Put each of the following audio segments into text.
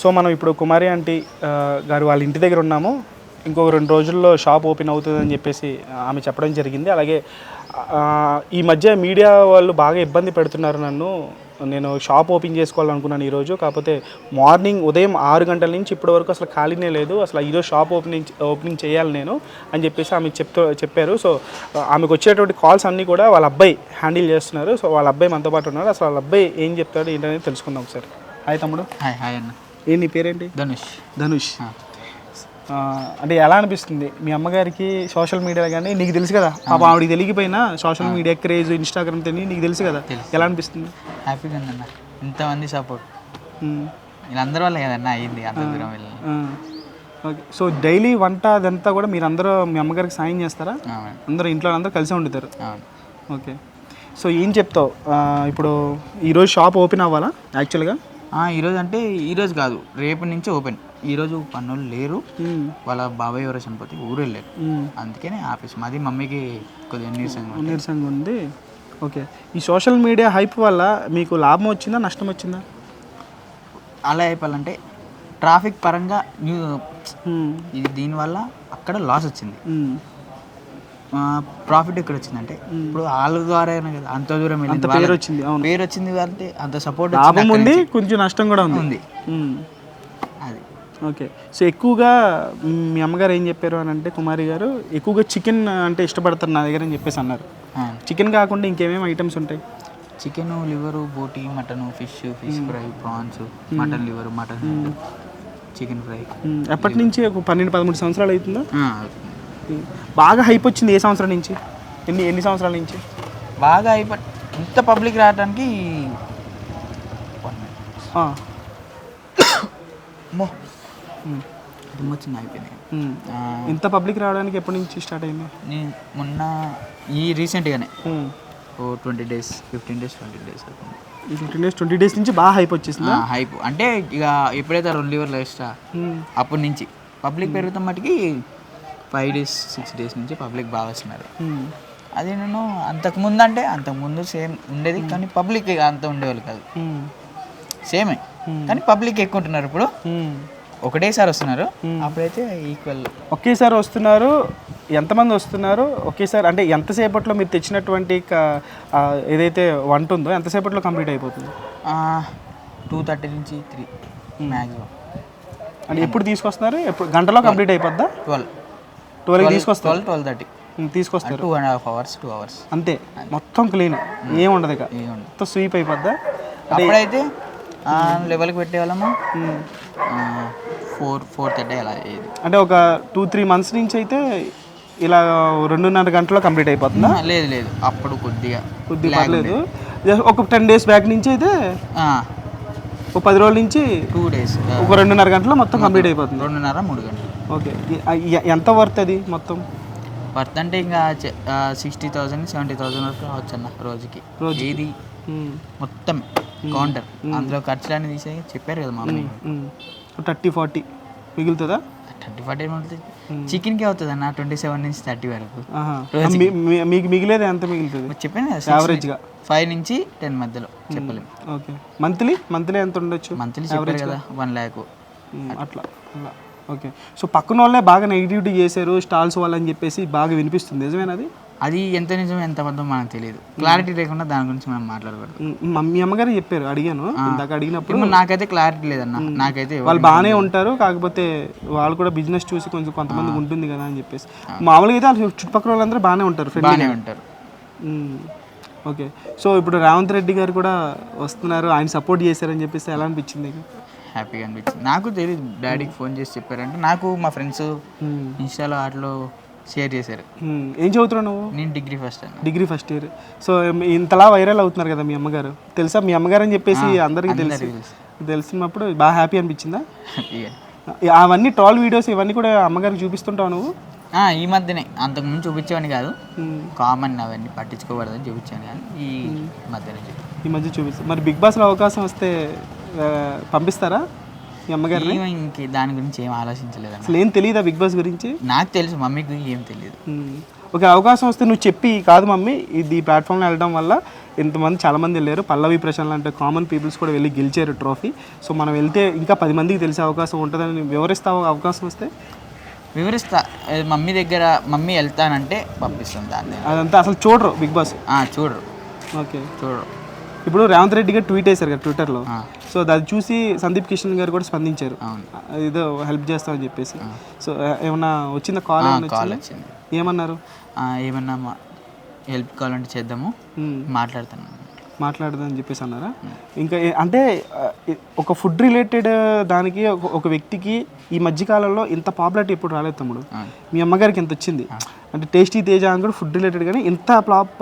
So మనం ఇప్పుడు కుమారి aunty గారు వాళ్ళ ఇంటి దగ్గర ఉన్నాము. ఇంకొక 2 రోజుల్లో షాప్ ఓపెన్ అవుతుందని చెప్పేసి ఆమె చెప్పడం జరిగింది. అలాగే ఈ మధ్య మీడియా వాళ్ళు బాగా ఇబ్బంది పెడుతున్నారు నన్ను. నేను షాప్ ఓపెన్ చేసుకోవాలనుకున్నాను ఈరోజు. కాకపోతే మార్నింగ్ ఉదయం 6 గంటల నుంచి ఇప్పటి వరకు అసలు ఖాళీనే లేదు. అసలు ఈరోజు షాప్ ఓపెనింగ్ చేయాలి నేను అని చెప్పేసి ఆమె చెప్పారు. సో ఆమెకు వచ్చేటువంటి కాల్స్ అన్నీ కూడా వాళ్ళ అబ్బాయి హ్యాండిల్ చేస్తున్నారు. సో వాళ్ళ అబ్బాయి మనతో పాటు ఉన్నారు. అసలు వాళ్ళ అబ్బాయి ఏం చెప్తాడు ఏంటనేది తెలుసుకుందాం ఒకసారి. హాయ్ తమ్ముడు. హాయ్ అన్న. నీ పేరేంటి? ధనుష్. అంటే ఎలా అనిపిస్తుంది మీ అమ్మగారికి సోషల్ మీడియా కానీ? నీకు తెలుసు కదా పాపం ఆవిడకి తెలియకపోయినా సోషల్ మీడియా క్రేజ్, ఇన్స్టాగ్రామ్ తెలియని నీకు తెలుసు కదా, ఎలా అనిపిస్తుంది? హ్యాపీగా ఉందన్న, ఇంతమంది సపోర్ట్ వీళ్ళందరి వల్ల కదన్న అయ్యింది అంత దూరం వెళ్ళి. ఓకే. సో డైలీ వంట అదంతా కూడా మీరు అందరూ మీ అమ్మగారికి సాయం చేస్తారా? అందరూ ఇంట్లో అందరూ కలిసి వండుతారు. ఓకే. సో ఏం చెప్తావు ఇప్పుడు ఈరోజు షాప్ ఓపెన్ అవ్వాలా యాక్చువల్గా? ఈరోజు అంటే ఈరోజు కాదు, రేపు నుంచి ఓపెన్. ఈరోజు పనులు లేరు, వాళ్ళ బాబాయ్ ఎవరో చనిపోతే ఊరు వెళ్ళారు, అందుకనే ఆఫీస్ మాది. మమ్మీకి కొద్దిగా నీరసంగా ఉంది. ఓకే. ఈ సోషల్ మీడియా హైప్ వల్ల మీకు లాభం వచ్చిందా నష్టం వచ్చిందా? అలా అయిపోవాలంటే ట్రాఫిక్ పరంగా ఇది దీనివల్ల అక్కడ లాస్ వచ్చింది. ప్రాఫిట్ ఎక్కడ వచ్చిందంటే ఇప్పుడు వాళ్ళ ద్వారా కదా అంత దూరం వెళ్ళింది, పేరు వచ్చింది అంటే అంత సపోర్ట్ లాభం ఉంది, కొంచెం నష్టం కూడా ఉంది. అది ఓకే. సో ఎక్కువగా మీ అమ్మగారు ఏం చెప్పారు అని అంటే, కుమారి గారు ఎక్కువగా చికెన్ అంటే ఇష్టపడతారు నా దగ్గర అని చెప్పేసి అన్నారు. చికెన్ కాకుండా ఇంకేమేమి ఐటమ్స్ ఉంటాయి? చికెన్, లివరు, బోటి, mutton, fish fry, prawns, mutton liver, mutton chicken fry. ఎప్పటి నుంచి? ఒక 12-13 సంవత్సరాలు అవుతుందా? బాగా హైప్ వచ్చింది ఏ సంవత్సరం నుంచి? ఎన్ని సంవత్సరాల నుంచి బాగా హైప్? ఇంత పబ్లిక్ రావడానికి వచ్చింది అయిపోయినాయి. ఇంత పబ్లిక్ రావడానికి ఎప్పటి నుంచి స్టార్ట్ అయింది? నేను మొన్న రీసెంట్గానే 20 డేస్ 15 డేస్ 20 డేస్ 20 డేస్ నుంచి బాగా హైప్ వచ్చేసింది. హైప్ అంటే ఇక ఎప్పుడైతే 2 లివర్లు ఎక్స్ట్రా అప్పటి నుంచి పబ్లిక్ పెరుగుతాం మటుకి 5 డేస్ 6 డేస్ నుంచి పబ్లిక్ బాగా వస్తున్నారు. అదే నేను అంతకుముందు సేమ్ ఉండేది, కానీ పబ్లిక్ అంత ఉండేవాళ్ళు కాదు, సేమే కానీ పబ్లిక్ ఎక్కువ ఉంటున్నారు. ఇప్పుడు ఒకటేసారి వస్తున్నారు, అప్పుడైతే ఈక్వల్ ఒకేసారి వస్తున్నారు. ఎంతమంది వస్తున్నారు ఒకేసారి? అంటే ఎంతసేపట్లో మీరు తెచ్చినటువంటి ఏదైతే వంట ఉందో ఎంతసేపట్లో కంప్లీట్ అయిపోతుంది? 2:30 నుంచి 3 మ్యాక్సిమం. అంటే ఎప్పుడు తీసుకొస్తున్నారు? ఎప్పుడు గంటలో కంప్లీట్ అయిపోద్దా? 12 తీసుకొస్తారు. 12:30 తీసుకొస్తారు. 2.5 hours అంతే. మొత్తం క్లీన్, ఏం ఉండదు ఇక, మొత్తం స్వీప్ అయిపోద్దా? అప్పుడైతే లెవెల్కి పెట్టేవాళ్ళము 4:30 అలా అయ్యేది. అంటే ఒక 2-3 months నుంచి అయితే ఇలా 2.5 గంటలో కంప్లీట్ అయిపోతుందా? లేదు, అప్పుడు కొద్దిగా పర్లేదు. ఒక 10 days బ్యాక్ నుంచి అయితే ఒక 10 రోజుల నుంచి 2 days ఒక 2.5 గంటలో మొత్తం కంప్లీట్ అయిపోతుంది. 2.5-3 గంటలు. ఓకే. ఎంత వర్త్ అది మొత్తం? వర్త్ అంటే ఇంకా 60,000-70,000 వరకు రావచ్చు అన్న రోజుకి. ఇది మొత్తం కౌంటర్, అందులో ఖర్చులన్నీ తీసే చెప్పారు కదా మమ్మీ. 30-40 మిగులుతుందా? 30-40 మిగులుతుంది. చికెన్కి అవుతుంది అన్న 27 నుంచి 30 వరకు. మీకు మిగిలేదు ఎంత మిగులుతుంది? చెప్పాను కదా, యావరేజ్గా 5 నుంచి 10 మధ్యలో చెప్పలేము. ఓకే. మంత్లీ ఎంత ఉండొచ్చు? మంత్లీ చెప్పారు కదా 1 lakh అట్లా. ఓకే. సో పక్కన వాళ్ళే బాగా నెగిటివిటీ చేశారు స్టాల్స్ వాళ్ళని చెప్పేసి బాగా వినిపిస్తుంది, నిజమేనది? అది ఎంత నిజం ఎంత అబద్ధం మనకు తెలియదు, క్లారిటీ లేకుండా దాని గురించి మనం మాట్లాడకూడదు. మీ అమ్మగారు చెప్పారు, అడిగాను ఇందాక. అడిగినప్పుడు నాకైతే క్లారిటీ లేదన్న. నాకైతే వాళ్ళు బాగానే ఉంటారు, కాకపోతే వాళ్ళు కూడా బిజినెస్ చూసి కొంతమంది ఉంటుంది కదా అని చెప్పేసి. మామూలుగా అయితే వాళ్ళు చుట్టుపక్కల వాళ్ళందరూ బాగానే ఉంటారు, బాగానే ఉంటారు. ఓకే. సో ఇప్పుడు రేవంత్ రెడ్డి గారు కూడా వస్తున్నారు, ఆయన సపోర్ట్ చేశారని చెప్పేసి ఎలా అనిపించింది? హ్యాపీగా అనిపించింది. నాకు తెలియదు, డాడీకి ఫోన్ చేసి చెప్పారంటే. నాకు మా ఫ్రెండ్స్ ఇన్స్టాలో వాటిలో షేర్ చేశారు. ఏం చదువుతున్నావు నువ్వు? నేను డిగ్రీ ఫస్ట్ ఇయర్. సో ఇంతలా వైరల్ అవుతున్నారు కదా మీ అమ్మగారు, తెలుసా? మీ అమ్మగారు అని చెప్పేసి అందరికీ తెలిసినప్పుడు బాగా హ్యాపీ అనిపించిందా? అవన్నీ ట్రోల్ వీడియోస్ ఇవన్నీ కూడా అమ్మగారికి చూపిస్తుంటావు నువ్వు? ఈ మధ్యనే, అంతకుముందు చూపించేవాడిని కాదు, కామన్ అవన్నీ పట్టించుకోకూడదని చూపించాను, కానీ ఈ మధ్య చూపిస్తాను. మరి బిగ్ బాస్లో అవకాశం వస్తే పంపిస్తారా మీ అమ్మగారు? ఇంక దాని గురించి ఏం ఆలోచించలేదు. అసలు ఏం తెలియదా బిగ్ బాస్ గురించి? నాకు తెలుసు, మమ్మీకి ఏం తెలియదు. ఓకే, అవకాశం వస్తే నువ్వు చెప్పి కాదు మమ్మీ ఇది ఈ ప్లాట్ఫామ్లో వెళ్ళడం వల్ల ఇంతమంది చాలామంది వెళ్ళారు, పల్లవి ప్రశాంత్ లాంటి కామన్ పీపుల్స్ కూడా వెళ్ళి గెలిచారు ట్రోఫీ. సో మనం వెళ్తే ఇంకా 10 మందికి తెలిసే అవకాశం ఉంటుందని వివరిస్తావు అవకాశం వస్తే? వివరిస్తా. మమ్మీ దగ్గర మమ్మీ వెళ్తానంటే పంపిస్తాను దాన్ని. అదంతా అసలు చూడరు బిగ్ బాస్? చూడరు. ఓకే, చూడరు. ఇప్పుడు రేవంత్ రెడ్డి గారు ట్వీట్ వేశారు కదా ట్విట్టర్లో. సో అది చూసి సందీప్ కిషన్ గారు కూడా స్పందించారు, ఏదో హెల్ప్ చేస్తామని చెప్పేసి. సో ఏమన్నా వచ్చిందా కాల్? కాల్ వచ్చింది. ఏమన్నారు? ఏమన్నా హెల్ప్ కావాలంటే చేద్దాము, మాట్లాడదని చెప్పేసి అన్నారా? ఇంకా అంటే ఒక ఫుడ్ రిలేటెడ్ దానికి ఒక వ్యక్తికి ఈ మధ్యకాలంలో ఇంత పాపులారిటీ ఎప్పుడు రాలేదు తమ్ముడు. మీ అమ్మగారికి ఎంత వచ్చింది అంటే టేస్టీ తేజ అని కూడా ఫుడ్ రిలేటెడ్, కానీ ఇంత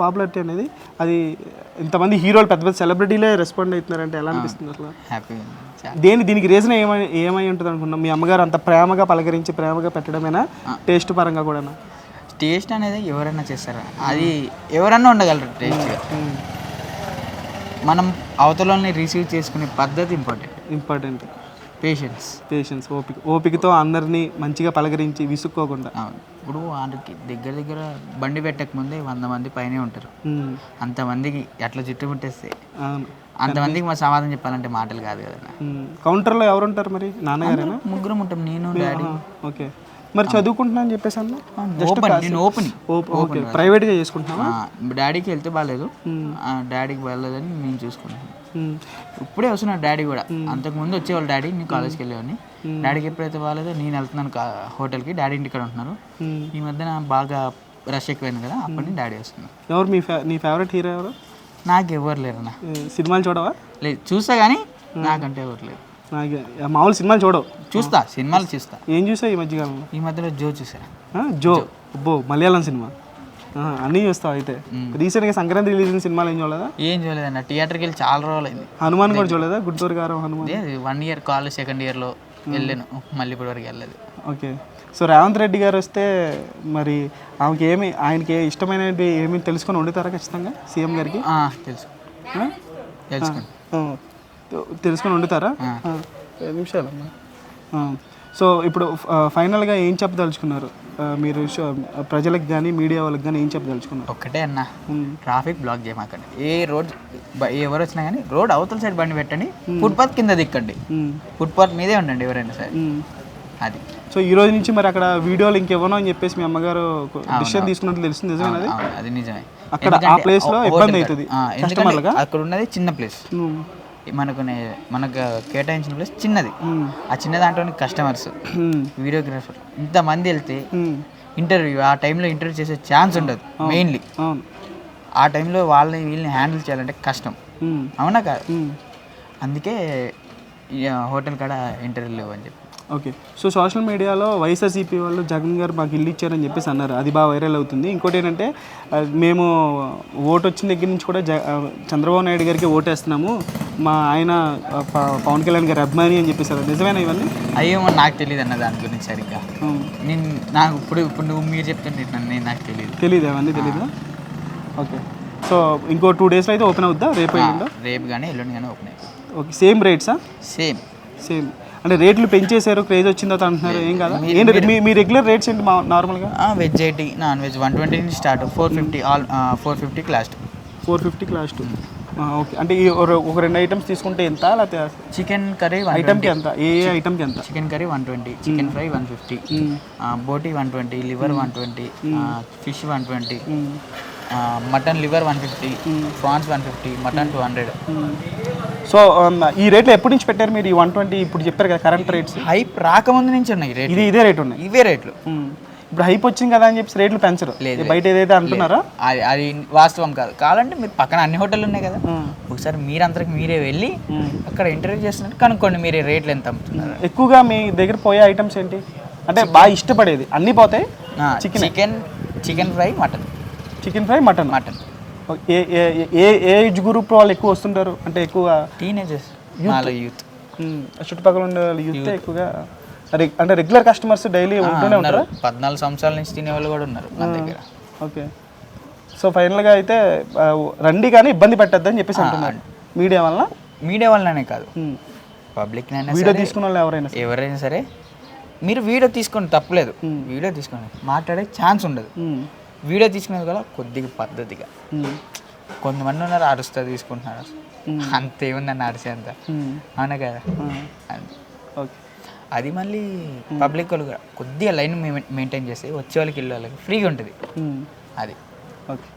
పాపులారిటీ అనేది అది ఇంతమంది హీరోలు పెద్ద పెద్ద సెలబ్రిటీలే రెస్పాండ్ అవుతున్నారంటే ఎలా అనిపిస్తుంది అసలు? దీనికి రీజన్ ఏమై ఉంటుంది అనుకున్నాం? మీ అమ్మగారు అంత ప్రేమగా పలకరించి ప్రేమగా పెట్టడమేనా, టేస్ట్ పరంగా కూడా? టేస్ట్ అనేది ఎవరైనా చేస్తారా, అది ఎవరన్నా ఉండగలరు టేస్ట్గా. మనం అవతలని రిసీవ్ చేసుకునే పద్ధతి ఇంపార్టెంట్. పేషెన్స్, ఓపికతో అందరినీ మంచిగా పలకరించి విసుక్కోకుండా. ఇప్పుడు వాళ్ళకి దగ్గర బండి పెట్టకముందే 100 మంది పైనే ఉంటారు. అంతమందికి ఎట్లా చుట్టుముట్టేస్తే అంతమందికి మా సమాధానం చెప్పాలంటే మాటలు కాదు కదా. కౌంటర్లో ఎవరు ఉంటారు మరి? నాన్నగారేనా? ముగ్గురం ఉంటాం, నేను డాడీ. ఓకే, మరి చదువుకుంటున్నా అని చెప్పేసి అన్న? నేను ఓపెన్ ప్రైవేట్గా చేసుకుంటున్నా. డాడీకి వెళ్తే బాగాలేదు, డాడీకి బాగాలేదని నేను చూసుకుంటాను. ఇప్పుడే వస్తున్నాడు డాడీ కూడా. అంతకుముందు వచ్చేవాళ్ళు డాడీ, నేను కాలేజ్కి వెళ్ళేవాడిని. డాడీకి ఎప్పుడైతే బాగాలేదో నేను వెళ్తున్నాను హోటల్కి, డాడీ ఇంటికాడ ఉంటున్నారు. ఈ మధ్యన బాగా రష్ ఎక్కువైంది కదా, అప్పటి నుంచి డాడీ వస్తున్నారు. ఎవరు నీ ఫేవరెట్ హీరో ఎవరు? నాకు ఎవరు లేరు అన్న. సినిమాలు చూడవా? లేదు, చూస్తా కానీ నాకంటే ఎవరు లేరు. మామూలు సినిమాలు చూడవు? సినిమాలు చూస్తా. ఏం చూసావు ఈ మధ్యకాలంలో? ఈ మధ్యలో జో చూసా. జో? అబ్బో, మలయాళం సినిమా అన్నీ చూస్తావు అయితే. రీసెంట్గా సంక్రాంతి రిలీజ్ అయిన సినిమాలు ఏం చూడలేదా? ఏం చూడలేదన్న, థియేటర్కి వెళ్ళి చాలా రోజులు అయింది. హనుమాన్ కూడా చూడలేదా? గుంటూరు గారు హనుమాన్ 1 year కాలేజ్ సెకండ్ ఇయర్లో వెళ్ళాను, మళ్ళీ ఇప్పటి వరకు వెళ్ళలేదు. ఓకే, సో రేవంత్ రెడ్డి గారు వస్తే మరి ఆయనకి ఇష్టమైనవి ఏమి తెలుసుకొని వండుతారా ఖచ్చితంగా సీఎం గారికి? తెలుసుకొని వండుతారా? 5 నిమిషాలమ్మా. సో ఇప్పుడు ఫైనల్గా ఏం చెప్పదలుచుకున్నారు మీరు ప్రజలకు కానీ మీడియా వాళ్ళకి కానీ? ఏం చెప్పదలుచుకున్నారు? ఒక్కటే అన్న, ట్రాఫిక్ బ్లాక్ చేయమాకండి. ఏ రోడ్ ఎవరు వచ్చినా కానీ రోడ్ అవతల సైడ్ బండి పెట్టండి, ఫుట్పాత్ కింద దిక్కండి, ఫుట్పాత్ మీదే ఉండండి ఎవరైనా సరే. అది. సో ఈ రోజు నుంచి మరి అక్కడ వీడియోలు ఇంకెవరో అని చెప్పేసి మీ అమ్మగారు డిసిషన్ తీసుకున్నట్లు తెలిసింది, నిజమేనా? అది నిజమే. అక్కడ ఆ ప్లేస్ లో ఇబ్బంది అవుతుంది అక్కడ ఉన్నది చిన్న ప్లేస్, మనకు కేటాయించిన ప్లేస్ చిన్నది. ఆ చిన్న దాంట్లో కస్టమర్స్, వీడియోగ్రాఫర్ ఇంతమంది వెళ్తే ఇంటర్వ్యూ ఆ టైంలో ఇంటర్వ్యూ చేసే ఛాన్స్ ఉండదు. మెయిన్లీ ఆ టైంలో వీళ్ళని హ్యాండిల్ చేయాలంటే కష్టం, అవునా కాదు? అందుకే హోటల్ కాడ ఇంటర్వ్యూ లేవు అని చెప్పి. ఓకే, సో సోషల్ మీడియాలో వైఎస్ఆర్సీపీ వాళ్ళు జగన్ గారు మాకు ఇల్లు ఇచ్చారని చెప్పేసి అన్నారు, అది బాగా వైరల్ అవుతుంది. ఇంకోటి ఏంటంటే మేము ఓటు వచ్చిన దగ్గర నుంచి కూడా చంద్రబాబు నాయుడు గారికి ఓటేస్తున్నాము, మా ఆయన పవన్ కళ్యాణ్ గారి అభిమాని అని చెప్పేసి, నిజమేనా ఇవన్నీ? అయ్యో నాకు తెలియదు అన్న దాని గురించి సరిగ్గా. నాకు ఇప్పుడు నువ్వు మీరు చెప్తుంటే నాకు తెలియదు అవన్నీ తెలీదా? ఓకే, సో ఇంకో 2 daysలో అయితే ఓపెన్ అవుద్దా? రేపు కానీ ఎల్లుండి కానీ ఓపెన్ అవుతుంది. Okay, same రేట్సా? సేమ్ అంటే రేట్లు పెంచేశారు, క్రేజ్ వచ్చిన తర్వాత అంటున్నారు, ఏం కదా? మీ రెగ్యులర్ రేట్స్ ఏంటి నార్మల్గా? వెజ్ 80, నాన్ వెజ్ 120 నుంచి స్టార్ట్, 450 450 లాస్ట్. 450 లాస్ట్. ఓకే, అంటే ఒక 2 ఐటమ్స్ తీసుకుంటే ఎంత? లేకపోతే చికెన్ కర్రీ ఐటమ్కి ఎంత? ఏ ఐటమ్కి ఎంత? చికెన్ కర్రీ 120, చికెన్ ఫ్రై 150, బోటీ 120, liver 120, fish 120, mutton liver 150, prawns 150, mutton 200. So ఈ రేట్లు ఎప్పటి నుంచి పెట్టారు మీరు? ఈ 120 ఇప్పుడు చెప్పారు కదా కరెంట్ రేట్స్. హైప్ రాకముందు నుంచి ఉన్నాయి రేట్, ఇదే రేట్ ఉన్నాయి, ఇవే రేట్లు. ఇప్పుడు హైప్ వచ్చింది కదా అని చెప్పి రేట్లు పెంచరు, బయట ఏదైతే అంటున్నారా అది వాస్తవం కాదు. కావాలంటే మీరు పక్కన అన్ని హోటళ్ళు ఉన్నాయి కదా, ఒకసారి మీరంతరికి మీరే వెళ్ళి అక్కడ ఇంటర్వ్యూ చేస్తున్నట్టు కనుక్కోండి మీరే రేట్లు ఎంత అమ్ముతున్నారు. ఎక్కువగా మీ దగ్గర పోయే ఐటమ్స్ ఏంటి అంటే బాగా ఇష్టపడేది? అన్నీ పోతాయి. Chicken fry, mutton. Chicken fry, mutton. ఏ ఏజ్ గ్రూప్ వాళ్ళు ఎక్కువ వస్తుంటారు? అంటే ఎక్కువ టీనేజర్స్, యూత్, చుట్టుపక్కల ఉండే యూత్ ఎక్కువగా. అంటే రెగ్యులర్ కస్టమర్స్ డైలీ ఉంటూనే ఉంటారు. 14 సంవత్సరాల నుంచి తినే వాళ్ళు కూడా ఉన్నారు మన దగ్గర. ఓకే, సో ఫైనల్గా అయితే రండి కానీ ఇబ్బంది పెట్టద్దని చెప్పేసి అంటున్నారు. మీడియా వల్లనే కాదు, పబ్లిక్ వీడియో తీసుకున్న వాళ్ళు ఎవరైనా సరే మీరు వీడియో తీసుకోండి, తప్పలేదు. వీడియో తీసుకోండి, మాట్లాడే ఛాన్స్ ఉండదు. వీడియో తీసుకునేది కూడా కొద్దిగా పద్ధతిగా. కొంతమంది ఉన్నారు అరుస్తా తీసుకుంటున్నారు, అంతేముందన్న అరిసే అంత, అవునా కదా. ఓకే. అది మళ్ళీ పబ్లిక్ వాళ్ళు కూడా కొద్దిగా లైన్ మెయింటైన్ చేస్తే వచ్చే వాళ్ళకి వెళ్ళే వాళ్ళకి ఫ్రీగా ఉంటుంది అది. ఓకే.